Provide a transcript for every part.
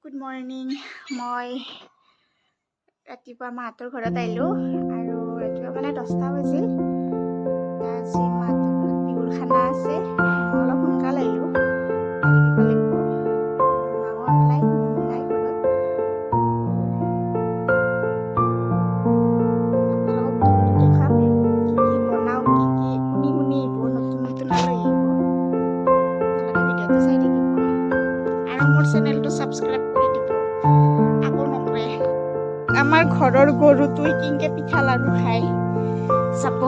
Good morning. মই ৰাতিপুৱা মাহঁতৰ ঘৰত আহিলোঁ আৰু ৰাতিপুৱা মানে 10টা বাজিল। আজি মাহঁতৰ ঘৰত বিহুৰ খানা আছে। মই অলপ সোনকালে আহিলোঁ। চেনেলটো সাবস্ক্ৰাইব কৰি দিব আকৌ নকৰে। আমাৰ ঘৰৰ গৰুটোই কিনকে পিঠা লাড়ু খায় চাব।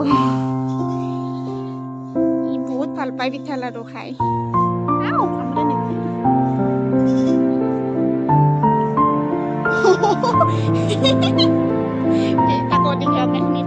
ই বহুত ভাল পায় পিঠা লাড়ু খায়। আকৌ দেখা কাহিনী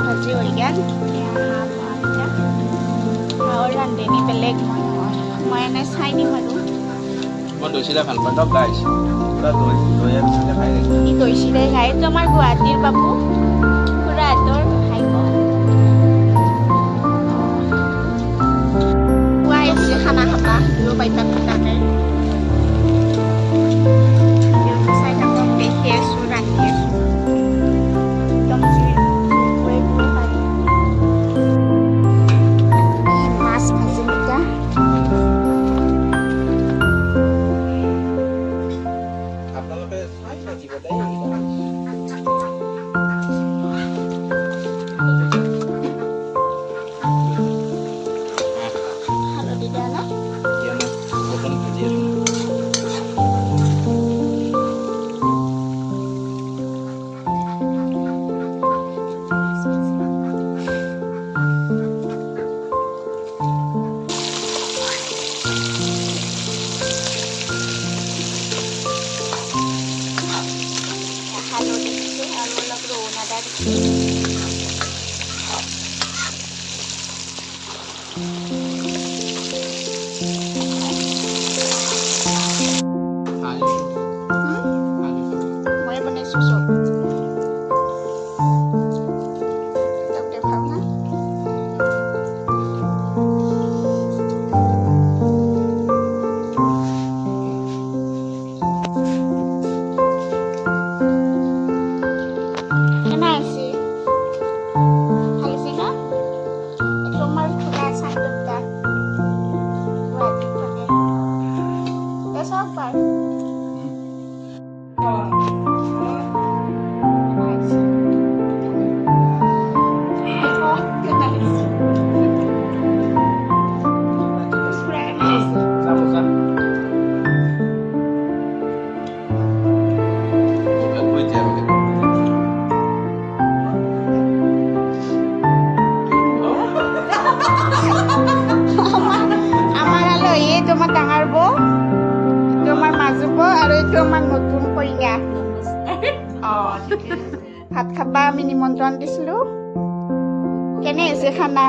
ভাজি হৈ গ'ল। হাঁহৰ ৰান্ধনি বেলেগ মই এনে চাই দিম আৰু মই দৈ চিৰা ভাল পাওঁ গাইছ পুৰা দৈ খাই দৈ চিৰাই খাই। এইটো আমাৰ গুৱাহাটীৰ বাবু খুৰাহঁতৰ খাই খুৱাই আছে খানা খাবা বাইপাক তাকে চাই থাকক। দেখি আছো ৰান্ধি আছো মই বনাইছো চব। Itu mah tangar bo, itu mah masuk bo, ada itu mah nutun koinya. Oh, hat khaba mini montron dislu. Kene ese khana.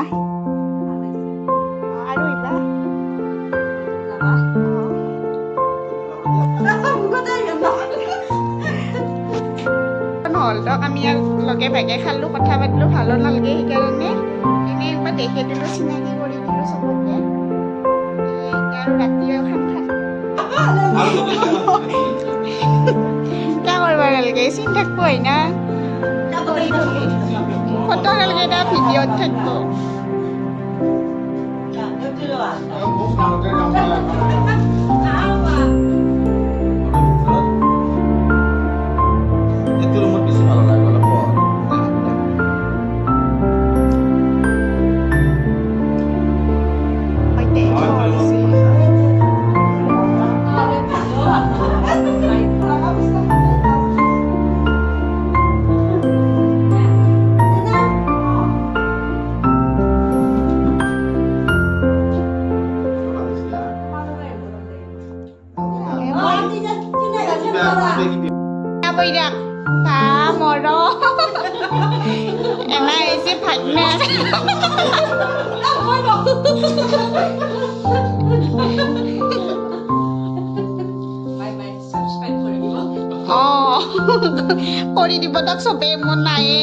Aru iba. Hol dok kami lage bage khalu kotha patlu bhalo nalge hikarone ene ekbar dekhe dilu sinagi kori dilu soboke. ৰাতিও খাম क्या करवा लगे scene থাকবো হয় না photo নালগে এটা ভিডিওত থাকবো। এইটো ৰুমত বেছি ভাল লাগে অলপ bây giờ ta mò đó em này xếp thạch nè oh, oh di dibedak sampai mau naik.